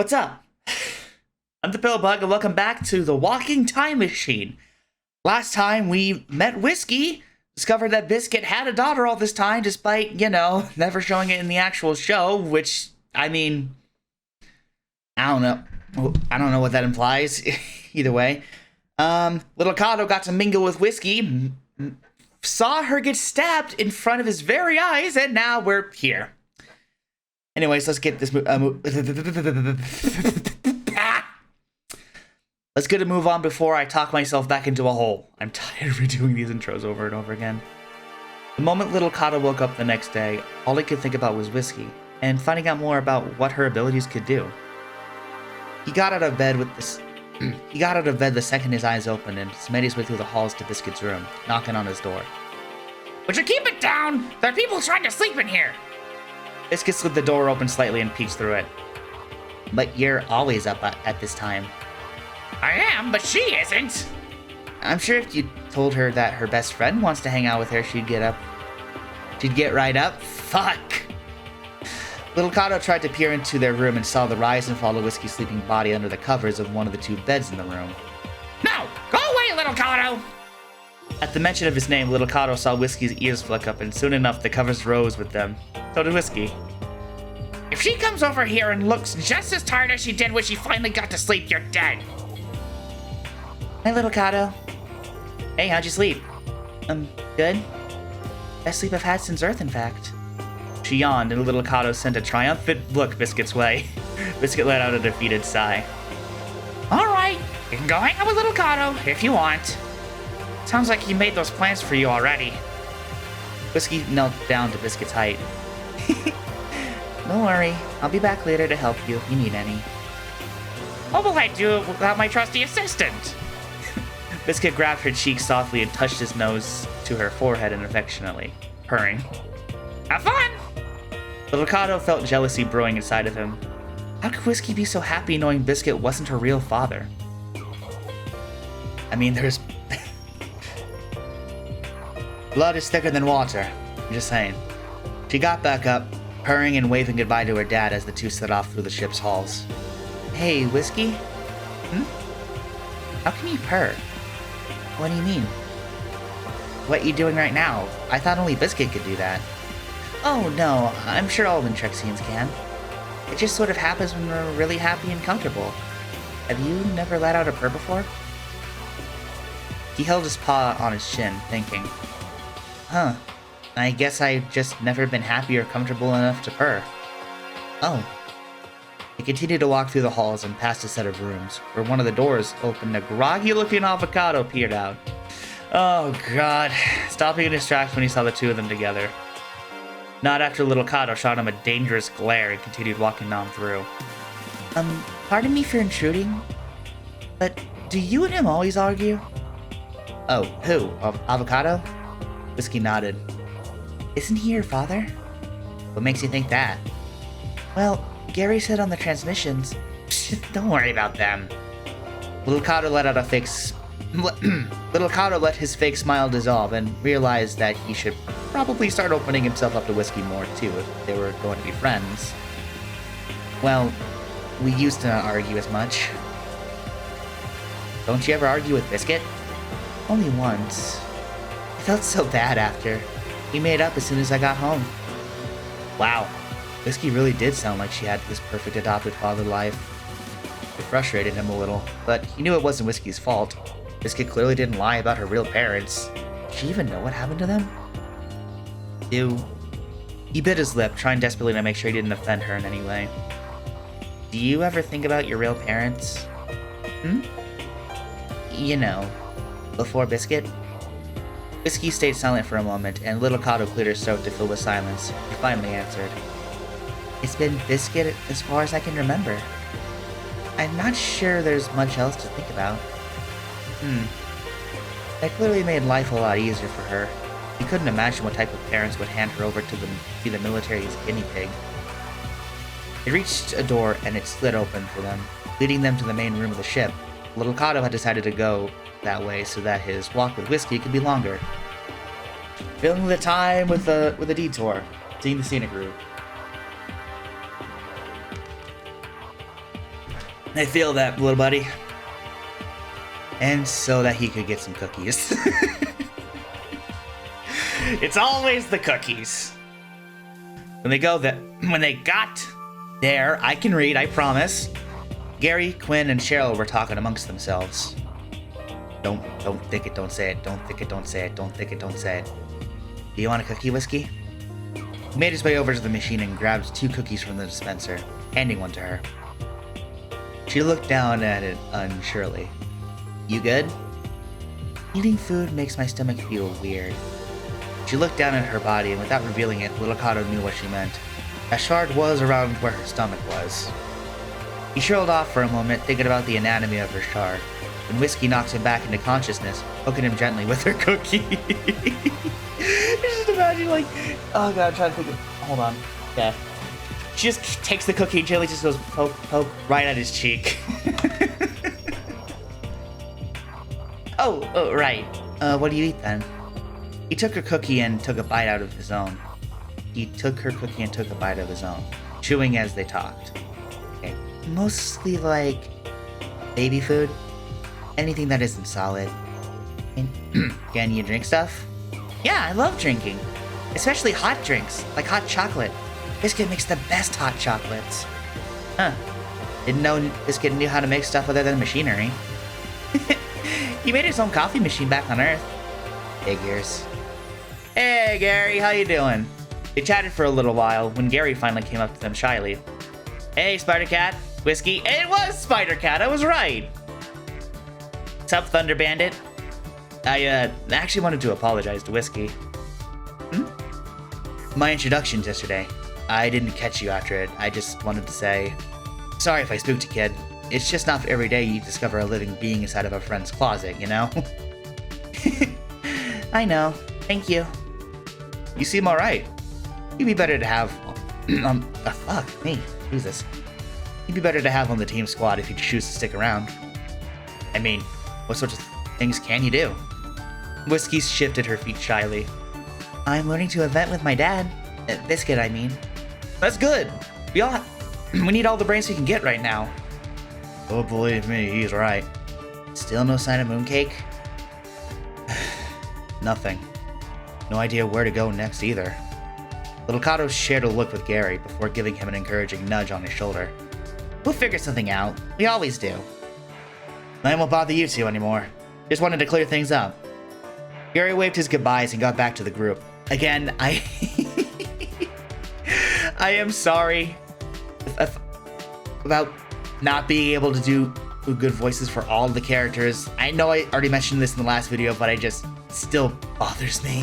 What's up? I'm the Pillbug, and welcome back to the Walking Time Machine. Last time we met Whiskey, discovered that Biscuit had a daughter all this time, despite, never showing it in the actual show, which, I mean, I don't know. I don't know what that implies. Either way. Little Cado got to mingle with Whiskey, saw her get stabbed in front of his very eyes, and now we're here. Anyways, let's get this let's get a move on before I talk myself back into a hole. I'm tired of redoing these intros over and over again. The moment little Cado woke up the next day, all he could think about was Whiskey, and finding out more about what her abilities could do. He got out of bed the second his eyes opened and made his way through the halls to Biscuit's room, knocking on his door. Would you keep it down? There are people trying to sleep in here. Biscuit slid the door open slightly and peeked through it. But you're always up at this time. I am, but she isn't. I'm sure if you told her that her best friend wants to hang out with her, she'd get up. She'd get right up? Fuck! Little Cado tried to peer into their room and saw the rise and fall of Whiskey's sleeping body under the covers of one of the two beds in the room. No! Go away, little Cado! At the mention of his name, little Cado saw Whiskey's ears flick up, and soon enough the covers rose with them. So did Whiskey. If she comes over here and looks just as tired as she did when she finally got to sleep, you're dead. Hi, little Cado. Hey, how'd you sleep? Good. Best sleep I've had since Earth, in fact. She yawned, and little Cado sent a triumphant look Biscuit's way. Biscuit let out a defeated sigh. Alright, you can go hang out with little Cado if you want. Sounds like he made those plans for you already. Whiskey knelt down to Biscuit's height. Don't worry, I'll be back later to help you if you need any. What will I do without my trusty assistant? Biscuit grabbed her cheek softly and touched his nose to her forehead and affectionately, purring. Have fun! Little Cado felt jealousy brewing inside of him. How could Whiskey be so happy knowing Biscuit wasn't her real father? I mean, there's... Blood is thicker than water. I'm just saying. She got back up, purring and waving goodbye to her dad as the two set off through the ship's halls. Hey, Whiskey? How can you purr? What do you mean? What you doing right now? I thought only Biscuit could do that. Oh no, I'm sure all Ventrexians can. It just sort of happens when we're really happy and comfortable. Have you never let out a purr before? He held his paw on his chin, thinking. Huh. I guess I've just never been happy or comfortable enough to purr. Oh. He continued to walk through the halls and past a set of rooms, where one of the doors opened and a groggy-looking avocado peered out. Oh god. Stopping in his tracks when he saw the two of them together. Not after little Cado shot him a dangerous glare and continued walking on through. Pardon me for intruding, but do you and him always argue? Oh, who? Avocado? Whiskey nodded. Isn't he your father? What makes you think that? Well, Gary said on the transmissions. Don't worry about them. Little Cado let out a fake Little Cado let his fake smile dissolve and realized that he should probably start opening himself up to Whiskey more too if they were going to be friends. Well, we used to not argue as much. Don't you ever argue with Biscuit? Only once. I felt so bad after. We made up as soon as I got home. Wow, Whiskey really did sound like she had this perfect adopted father life. It frustrated him a little, but he knew it wasn't Whiskey's fault. Biscuit clearly didn't lie about her real parents. Did she even know what happened to them? He bit his lip, trying desperately to make sure he didn't offend her in any way. Do you ever think about your real parents? You know, before Biscuit? Whiskey stayed silent for a moment, and little Cado cleared her throat to fill with silence. He finally answered. It's been Biscuit as far as I can remember. I'm not sure there's much else to think about. That clearly made life a lot easier for her. He couldn't imagine what type of parents would hand her over to be the military's guinea pig. They reached a door, and it slid open for them, leading them to the main room of the ship. Little Cado had decided to go that way so that his walk with Whiskey could be longer. Filling the time with a detour, seeing the scenic route. I feel that, little buddy. And so that he could get some cookies. It's always the cookies. When they got there, I can read, I promise. Gary, Quinn, and Cheryl were talking amongst themselves. Don't think it, don't say it. Don't think it, don't say it. Don't think it, don't say it. Do you want a cookie, Whiskey? He made his way over to the machine and grabbed 2 cookies from the dispenser, handing one to her. She looked down at it unsurely. You good? Eating food makes my stomach feel weird. She looked down at her body, and without revealing it, little Cado knew what she meant. A shard was around where her stomach was. He shriveled off for a moment, thinking about the anatomy of her shard. When Whiskey knocks him back into consciousness, poking him gently with her cookie. Just imagine, like, oh god, I'm trying to think of, hold on. Yeah. She just takes the cookie and gently just goes poke, poke, right at his cheek. Oh, right. What do you eat then? He took her cookie and took a bite out of his own. Chewing as they talked. Okay. Mostly like baby food. Anything that isn't solid. And can you drink stuff? Yeah, I love drinking. Especially hot drinks, like hot chocolate. Biscuit makes the best hot chocolates. Huh. Didn't know Biscuit knew how to make stuff other than machinery. He made his own coffee machine back on Earth. Figures. Hey, Gary, how you doing? They chatted for a little while when Gary finally came up to them shyly. Hey, Spider-Cat. Whiskey. It was Spider-Cat, I was right. What's up, Thunder Bandit? I actually wanted to apologize to Whiskey. My introductions yesterday. I didn't catch you after it. I just wanted to say, sorry if I spooked you, kid. It's just not every day you discover a living being inside of a friend's closet, you know? I know. Thank you. You seem alright. You'd be better to have... fuck me. Jesus. You'd be better to have on the team squad if you choose to stick around. I mean, what sorts of things can you do? Whiskey shifted her feet shyly. I'm learning to event with my dad. Biscuit, I mean. That's good. We need all the brains we can get right now. Oh, believe me, he's right. Still no sign of Mooncake? Nothing. No idea where to go next either. Little Cado shared a look with Gary before giving him an encouraging nudge on his shoulder. We'll figure something out. We always do. I won't bother you two anymore. Just wanted to clear things up. Gary waved his goodbyes and got back to the group. Again, I am sorry about not being able to do good voices for all the characters. I know I already mentioned this in the last video, but it just still bothers me.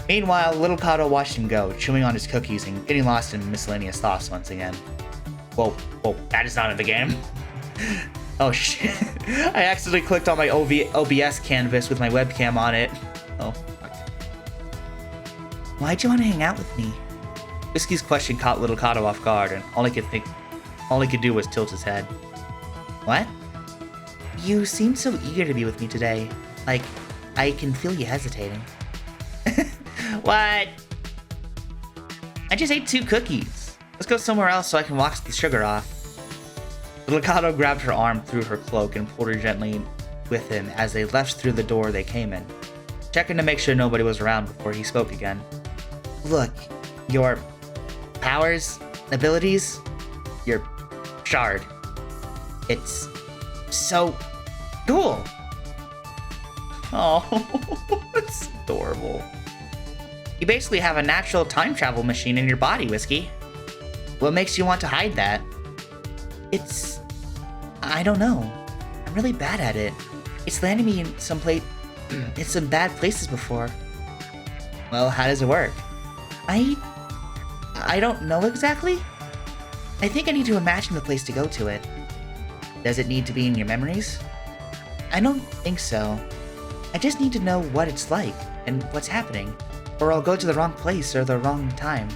Meanwhile, little Cado watched him go, chewing on his cookies and getting lost in miscellaneous thoughts once again. Whoa, that is not in the game. Oh shit, I accidentally clicked on my OBS canvas with my webcam on it. Oh. Why'd you want to hang out with me? Whiskey's question caught little Cado off guard, and all he could do was tilt his head. What? You seem so eager to be with me today. Like, I can feel you hesitating. What? I just ate 2 cookies. Let's go somewhere else so I can wash the sugar off. Little Cado grabbed her arm through her cloak and pulled her gently with him as they left through the door they came in, checking to make sure nobody was around before he spoke again. Look, your powers, abilities, your shard. It's so cool. Oh, that's adorable. You basically have a natural time travel machine in your body, Whiskey. What makes you want to hide that? I don't know. I'm really bad at it. It's landed me in some bad places before. Well, how does it work? I don't know exactly. I think I need to imagine the place to go to it. Does it need to be in your memories? I don't think so. I just need to know what it's like and what's happening, or I'll go to the wrong place or the wrong time.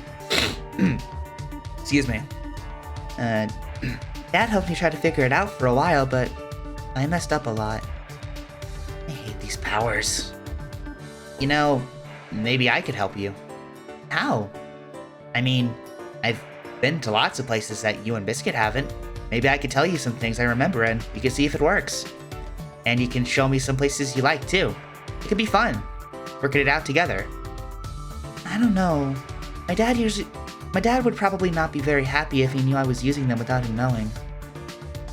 Excuse me. Dad helped me try to figure it out for a while, but I messed up a lot. I hate these powers. You know, maybe I could help you. How? I mean, I've been to lots of places that you and Biscuit haven't. Maybe I could tell you some things I remember and you can see if it works. And you can show me some places you like too. It could be fun, working it out together. I don't know. My dad would probably not be very happy if he knew I was using them without him knowing.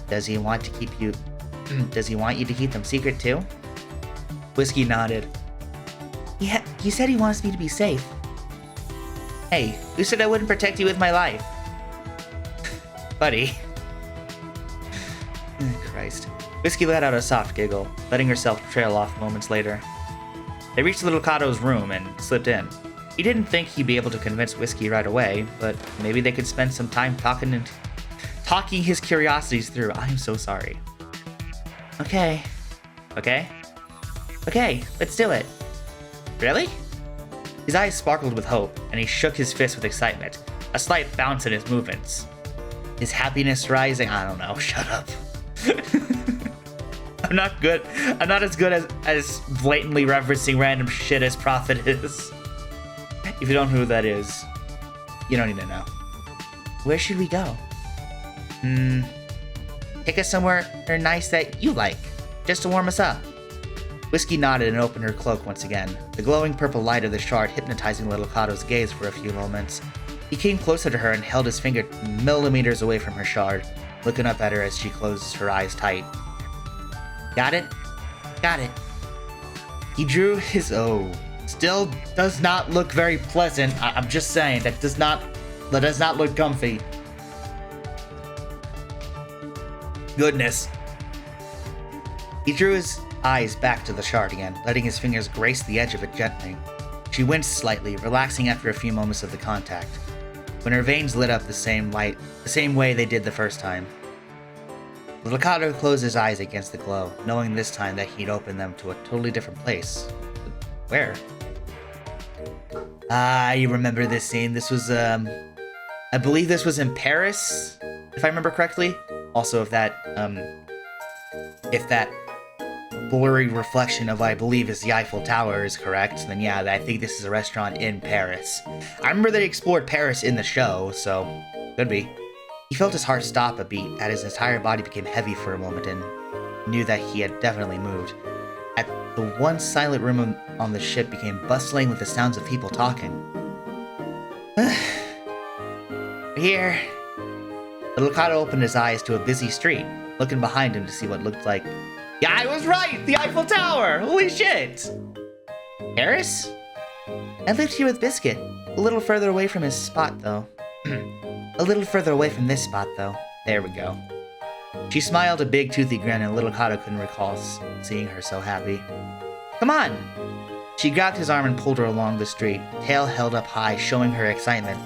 Does he want you to keep them secret too? Whiskey nodded. Yeah, he said he wants me to be safe. Hey, who said I wouldn't protect you with my life? Buddy. Christ. Whiskey let out a soft giggle, letting herself trail off moments later. They reached little Cado's room and slipped in. He didn't think he'd be able to convince Whiskey right away, but maybe they could spend some time talking his curiosities through. I'm so sorry. Okay, let's do it. Really? His eyes sparkled with hope, and he shook his fist with excitement, a slight bounce in his movements. His happiness rising. I don't know, shut up. I'm not as good as blatantly referencing random shit as Prophet is. If you don't know who that is, you don't need to know. Where should we go? Take us somewhere nice that you like, just to warm us up. Whiskey nodded and opened her cloak once again, the glowing purple light of the shard hypnotizing little Cado's gaze for a few moments. He came closer to her and held his finger millimeters away from her shard, looking up at her as she closed her eyes tight. Got it? Got it. He drew his still does not look very pleasant. I'm just saying, that does not look comfy. Goodness. He drew his eyes back to the shard again, letting his fingers grace the edge of it gently. She winced slightly, relaxing after a few moments of the contact, when her veins lit up the same way they did the first time. Little Cado closed his eyes against the glow, knowing this time that he'd opened them to a totally different place. Where? You remember this scene. This was, I believe this was in Paris, if I remember correctly. Also, if that blurry reflection of what I believe is the Eiffel Tower is correct, then yeah, I think this is a restaurant in Paris. I remember they explored Paris in the show, so could be. He felt his heart stop a beat as his entire body became heavy for a moment and knew that he had definitely moved. At the one silent room on the ship became bustling with the sounds of people talking. Here. Little Cado opened his eyes to a busy street, looking behind him to see what looked like... Yeah, I was right! The Eiffel Tower! Holy shit! Paris? I lived here with Biscuit. A little further away from his spot, though. A little further away from this spot, though. There we go. She smiled a big toothy grin, and little Cado couldn't recall seeing her so happy. Come on! She grabbed his arm and pulled her along the street, tail held up high, showing her excitement.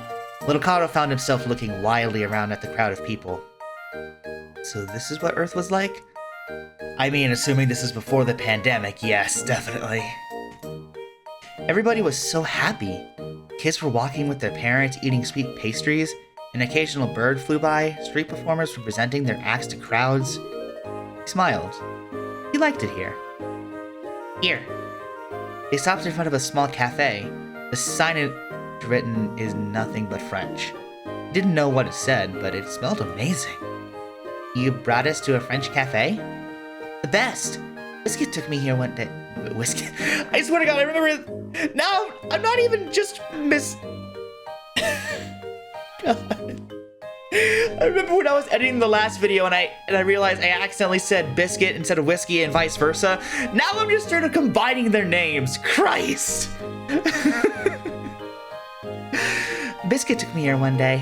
Little Cado found himself looking wildly around at the crowd of people. So this is what Earth was like? I mean, assuming this is before the pandemic, yes, definitely. Everybody was so happy. Kids were walking with their parents, eating sweet pastries. An occasional bird flew by, street performers were presenting their acts to crowds. He smiled. He liked it here. Here. They stopped in front of a small cafe. The sign written is nothing but French. He didn't know what it said, but it smelled amazing. You brought us to a French cafe? The best! Whiskey took me here one day. Whiskey? I swear to God, I remember it. Now, I'm not even just God. I remember when I was editing the last video and I realized I accidentally said biscuit instead of whiskey and vice versa. Now I'm just sort of combining their names. Christ! Biscuit took me here one day.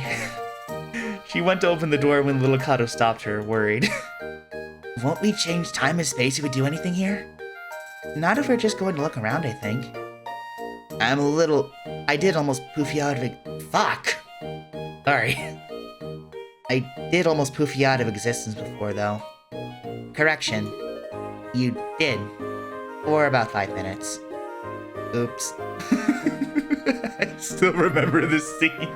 She went to open the door when little Cado stopped her, worried. Won't we change time and space if we do anything here? Not if we're just going to look around, I think. I did almost poof you out of it. Fuck! Sorry. I did almost poof you out of existence before, though. Correction. You did. For about 5 minutes. Oops. I still remember this scene.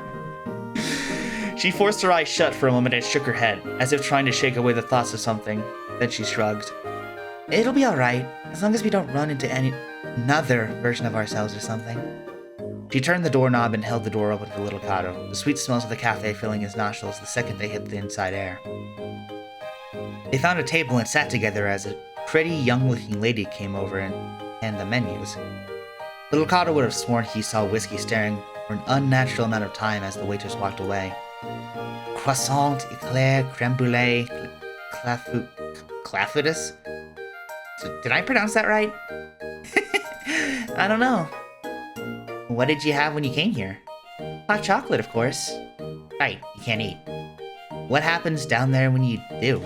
She forced her eyes shut for a moment and shook her head, as if trying to shake away the thoughts of something. Then she shrugged. It'll be alright, as long as we don't run into another version of ourselves or something. She turned the doorknob and held the door open for little Cado, the sweet smells of the cafe filling his nostrils the second they hit the inside air. They found a table and sat together as a pretty young-looking lady came over and handed the menus. Little Cado would have sworn he saw Whiskey staring for an unnatural amount of time as the waitress walked away. Croissant, eclair, creme brulee, clafoutis? Did I pronounce that right? I don't know. What did you have when you came here? Hot chocolate, of course. Right, you can't eat. What happens down there when you do?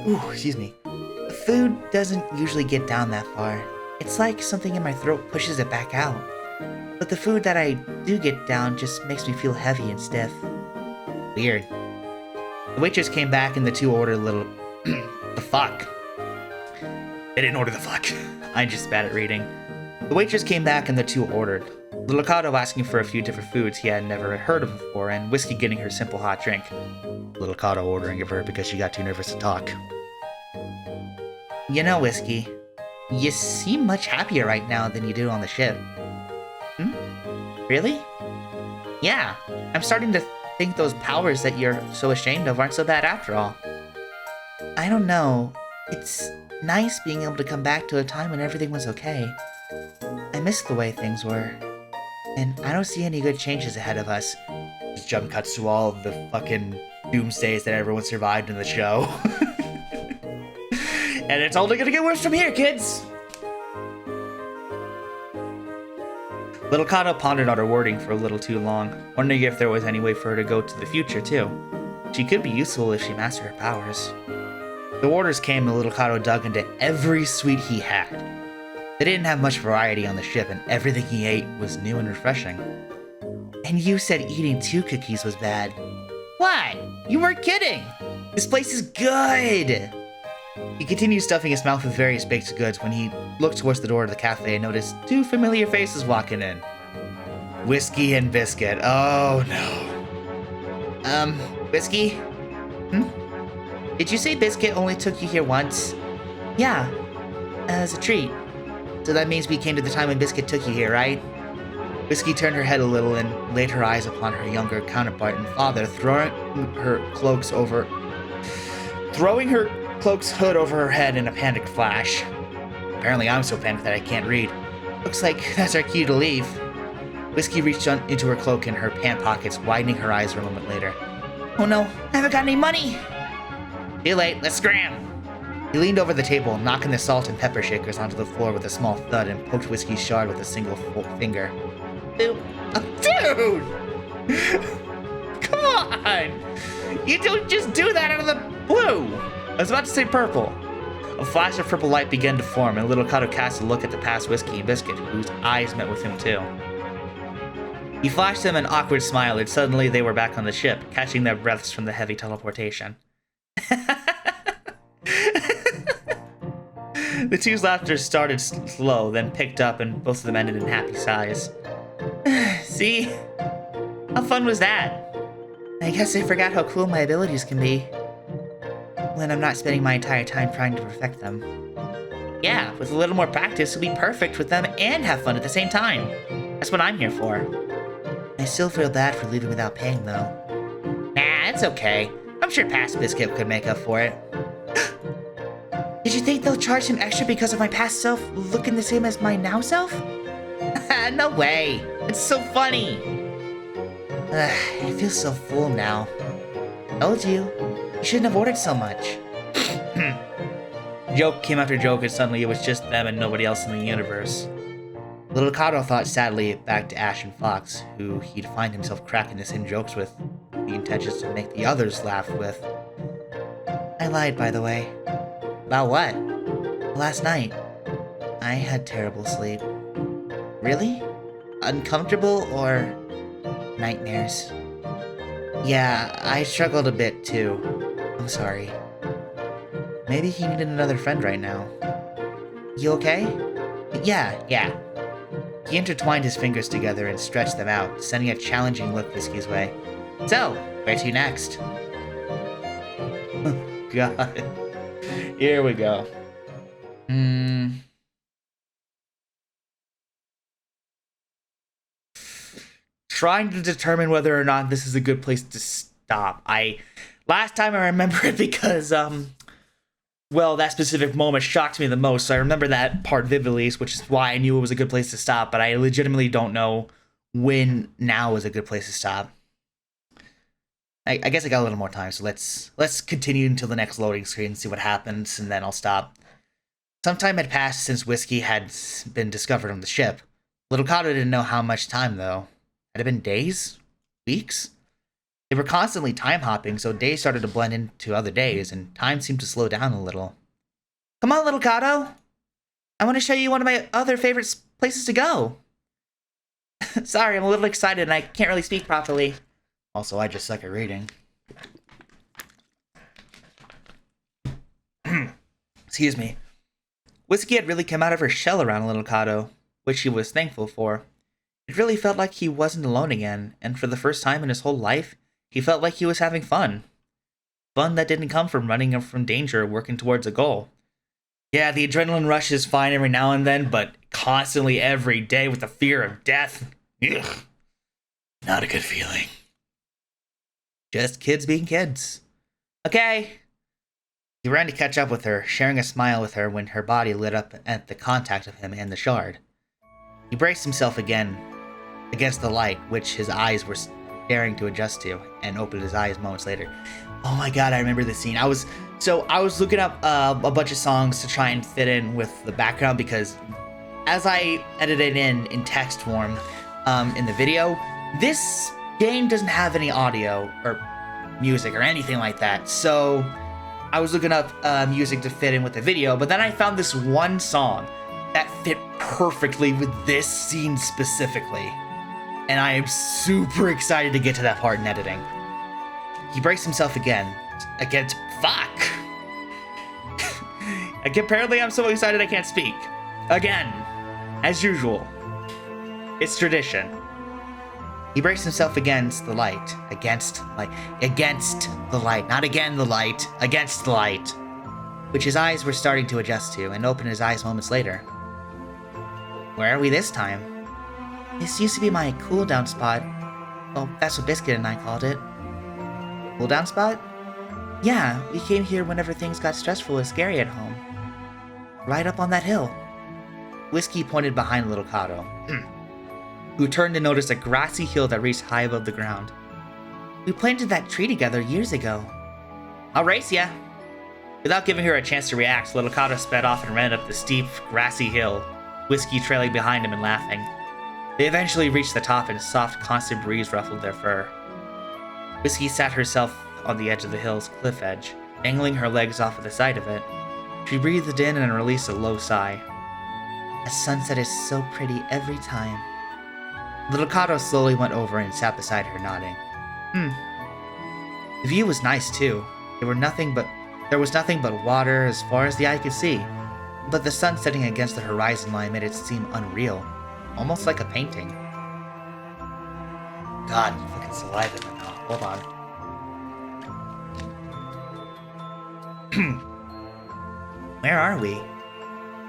Ooh, excuse me. The food doesn't usually get down that far. It's like something in my throat pushes it back out. But the food that I do get down just makes me feel heavy and stiff. Weird. The waitress came back and the two ordered a little... the fuck? They didn't order the fuck. I'm just bad at reading. The waitress came back and the two ordered. Little Cado asking for a few different foods he had never heard of before, and Whiskey getting her simple hot drink. Little Cado ordering of her because she got too nervous to talk. You know, Whiskey, you seem much happier right now than you do on the ship. Really? Yeah, I'm starting to think those powers that you're so ashamed of aren't so bad after all. I don't know. It's nice being able to come back to a time when everything was okay. I miss the way things were. And I don't see any good changes ahead of us. Just jump cuts to all of the fucking doomsdays that everyone survived in the show. And it's only gonna get worse from here, kids! Little Cado pondered on her wording for a little too long, wondering if there was any way for her to go to the future, too. She could be useful if she mastered her powers. The orders came and little Cado dug into every sweet he had. They didn't have much variety on the ship, and everything he ate was new and refreshing. And you said eating 2 cookies was bad. What? You weren't kidding! This place is good! He continued stuffing his mouth with various baked goods when he looked towards the door of the cafe and noticed 2 familiar faces walking in. Whiskey and Biscuit. Oh no. Whiskey? Did you say Biscuit only took you here once? Yeah, as a treat. So that means we came to the time when Biscuit took you here, right? Whiskey turned her head a little and laid her eyes upon her younger counterpart and father, throwing her cloak's hood over her head in a panicked flash. Apparently I'm so panicked that I can't read. Looks like that's our cue to leave. Whiskey reached into her cloak in her pant pockets, widening her eyes for a moment later. Oh no, I haven't got any money! Too late, let's scram! He leaned over the table, knocking the salt and pepper shakers onto the floor with a small thud and poked Whiskey's shard with a single finger. Dude! Come on! You don't just do that out of the blue! I was about to say purple. A flash of purple light began to form, and little Cado cast a look at the past Whiskey and Biscuit, whose eyes met with him too. He flashed them an awkward smile, and suddenly they were back on the ship, catching their breaths from the heavy teleportation. The two's laughter started slow, then picked up, and both of them ended in happy sighs. See? How fun was that? I guess I forgot how cool my abilities can be when I'm not spending my entire time trying to perfect them. Yeah, with a little more practice, we'll be perfect with them and have fun at the same time. That's what I'm here for. I still feel bad for leaving without paying, though. Nah, it's okay. I'm sure past Biscuit could make up for it. Did you think they'll charge him extra because of my past self looking the same as my now self? No way. It's so funny. I feel so full now. Told you. You shouldn't have ordered so much. Joke came after joke, and suddenly it was just them and nobody else in the universe. Little Cado thought sadly back to Ash and Fox, who he'd find himself cracking the same jokes with, the intentions to make the others laugh with. I lied, by the way. About what? Last night. I had terrible sleep. Really? Uncomfortable or nightmares? Yeah, I struggled a bit too. I'm sorry. Maybe he needed another friend right now. You okay? Yeah. He intertwined his fingers together and stretched them out, sending a challenging look Whiskey's way. So, where to next? God. Here we go. trying to determine whether or not this is a good place to stop. Last time I remember it because, well, that specific moment shocked me the most, so I remember that part vividly, which is why I knew it was a good place to stop, but I legitimately don't know when now is a good place to stop. I guess I got a little more time, so let's continue until the next loading screen and see what happens, and then I'll stop. Some time had passed since whiskey had been discovered on the ship. Little Cado didn't know how much time, though. Had it been days? Weeks? They were constantly time-hopping, so days started to blend into other days, and time seemed to slow down a little. Come on, little Cado! I want to show you one of my other favorite places to go! Sorry, I'm a little excited and I can't really speak properly. Also, I just suck at reading. Excuse me. Whiskey had really come out of her shell around little Cado, which he was thankful for. It really felt like he wasn't alone again, and for the first time in his whole life, he felt like he was having fun. Fun that didn't come from running from danger or working towards a goal. Yeah, the adrenaline rush is fine every now and then, but constantly every day with the fear of death. Ugh. Not a good feeling. Just kids being kids. Okay. He ran to catch up with her, sharing a smile with her when her body lit up at the contact of him and the shard. He braced himself again against the light, which his eyes were staring to adjust to, and opened his eyes moments later. Oh my god, I remember this scene. I was looking up a bunch of songs to try and fit in with the background, because as I edited in text form in the video, this game doesn't have any audio or music or anything like that. So I was looking up music to fit in with the video, but then I found this one song that fit perfectly with this scene specifically. And I am super excited to get to that part in editing. He braced himself again. Fuck! Apparently I'm so excited I can't speak. Again. As usual. It's tradition. He braced himself against the light. Against the light. Not again the light. Against the light. Which his eyes were starting to adjust to, and opened his eyes moments later. Where are we this time? This used to be my cool-down spot. Well, that's what Biscuit and I called it. Cool-down spot? Yeah, we came here whenever things got stressful or scary at home. Right up on that hill. Whiskey pointed behind little Cado, who turned to notice a grassy hill that reached high above the ground. We planted that tree together years ago. I'll race ya! Without giving her a chance to react, little Cado sped off and ran up the steep, grassy hill, Whiskey trailing behind him and laughing. They eventually reached the top, and a soft, constant breeze ruffled their fur. Whiskey sat herself on the edge of the hill's cliff edge, dangling her legs off of the side of it. She breathed in and released a low sigh. A sunset is so pretty every time. Little Cado slowly went over and sat beside her, nodding. The view was nice too. There was nothing but water as far as the eye could see. But the sun setting against the horizon line made it seem unreal, almost like a painting. God, I'm fucking saliva in my mouth. Hold on. Where are we?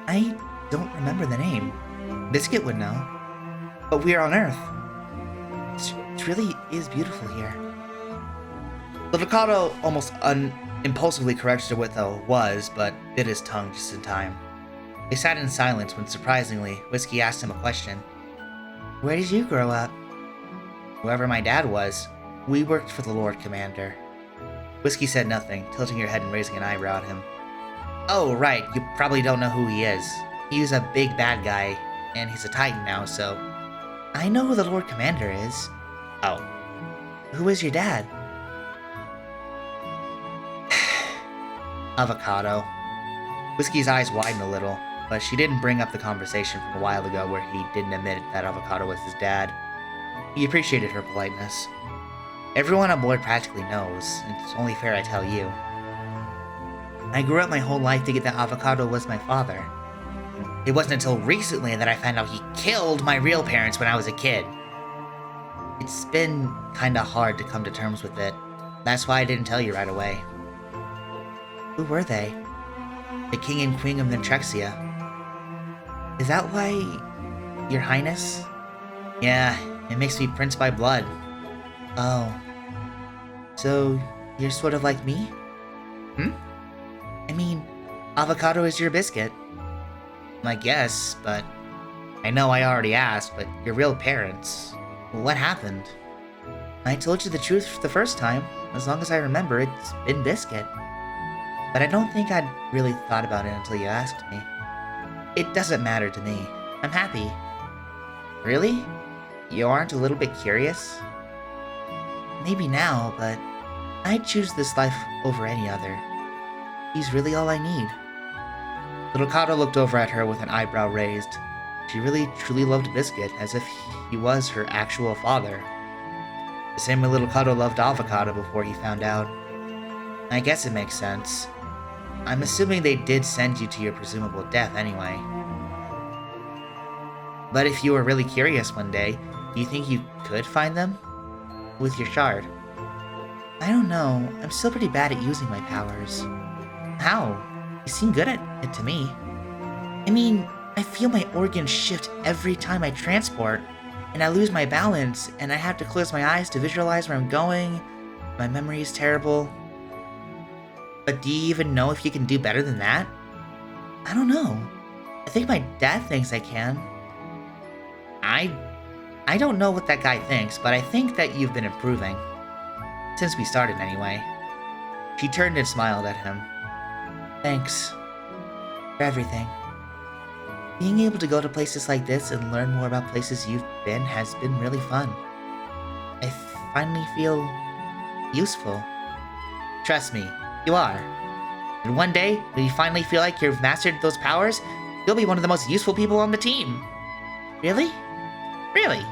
I don't remember the name. Biscuit would know. But we are on Earth. It really is beautiful here. Little Cado almost impulsively corrected what the was, but bit his tongue just in time. They sat in silence when, surprisingly, Whiskey asked him a question. Where did you grow up? Whoever my dad was, we worked for the Lord Commander. Whiskey said nothing, tilting her head and raising an eyebrow at him. Oh, right, you probably don't know who he is. He's a big bad guy, and he's a Titan now, so... I know who the Lord Commander is. Oh. Who is your dad? Avocado. Whiskey's eyes widened a little, but she didn't bring up the conversation from a while ago where he didn't admit that Avocado was his dad. He appreciated her politeness. Everyone on board practically knows, and it's only fair I tell you. I grew up my whole life thinking that Avocado was my father. It wasn't until recently that I found out he killed my real parents when I was a kid. It's been kinda hard to come to terms with it. That's why I didn't tell you right away. Who were they? The King and Queen of Ventrexia. Is that why... Your Highness? Yeah, It makes me prince by blood. Oh. So, you're sort of like me? Hmm? I mean, avocado is your biscuit. I guess, but I know I already asked, but your real parents. What happened? I told you the truth the first time. As long as I remember, it's been Biscuit. But I don't think I'd really thought about it until you asked me. It doesn't matter to me. I'm happy. Really? You aren't a little bit curious? Maybe now, but I'd choose this life over any other. He's really all I need. Little Cado looked over at her with an eyebrow raised. She really, truly loved Biscuit, as if he was her actual father. The same way little Cado loved Avocado before he found out. I guess it makes sense. I'm assuming they did send you to your presumable death anyway. But if you were really curious one day, do you think you could find them? With your shard? I don't know. I'm still pretty bad at using my powers. How? You seem good at it to me. I mean, I feel my organs shift every time I transport, and I lose my balance, and I have to close my eyes to visualize where I'm going. My memory is terrible. But do you even know if you can do better than that? I don't know. I think my dad thinks I can. I don't know what that guy thinks, but I think that you've been improving. Since we started, anyway. She turned and smiled at him. Thanks. For everything. Being able to go to places like this and learn more about places you've been has been really fun. I finally feel useful. Trust me, you are. And one day, when you finally feel like you've mastered those powers, you'll be one of the most useful people on the team. Really? Really?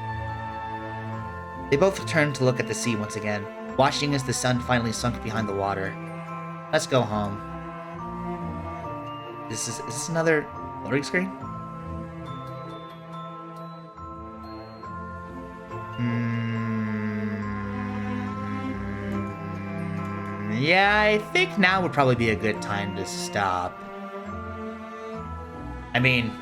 They both turned to look at the sea once again, watching as the sun finally sunk behind the water. Let's go home. Is this another loading screen? Yeah, I think now would probably be a good time to stop. I mean,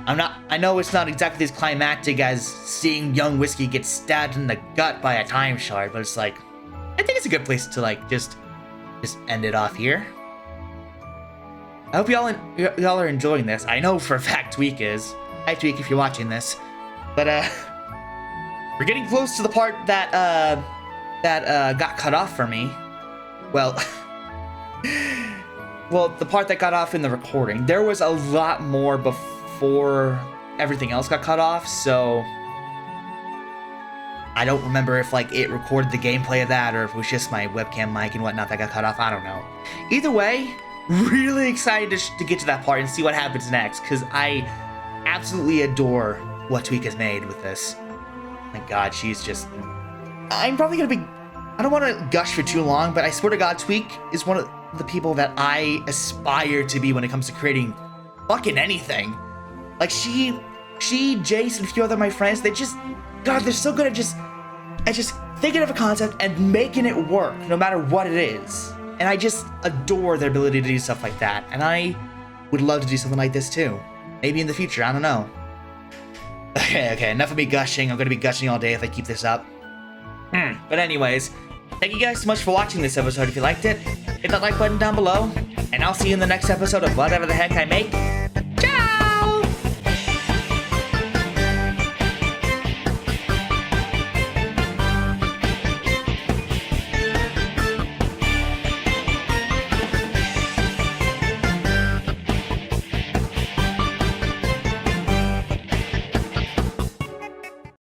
I know it's not exactly as climactic as seeing young Whiskey get stabbed in the gut by a time shard, but it's like, I think it's a good place to like just end it off here. I hope y'all are enjoying this. I know for a fact Tweak is. Hi Tweak if you're watching this. But we're getting close to the part that got cut off for me. Well, the part that got off in the recording. There was a lot more before everything else got cut off, so I don't remember if like it recorded the gameplay of that or if it was just my webcam mic and whatnot that got cut off. I don't know. Either way, really excited to get to that part and see what happens next, because I absolutely adore what Tweak has made with this. My god, she's just... I'm probably gonna be... I don't want to gush for too long, but I swear to god, Tweak is one of the people that I aspire to be when it comes to creating fucking anything. Like, she, Jace, and a few other my friends, they just... God, they're so good at just thinking of a concept and making it work, no matter what it is. And I just adore their ability to do stuff like that. And I would love to do something like this too. Maybe in the future, I don't know. Okay, enough of me gushing. I'm gonna be gushing all day if I keep this up. But anyways, thank you guys so much for watching this episode. If you liked it, hit that like button down below. And I'll see you in the next episode of whatever the heck I make.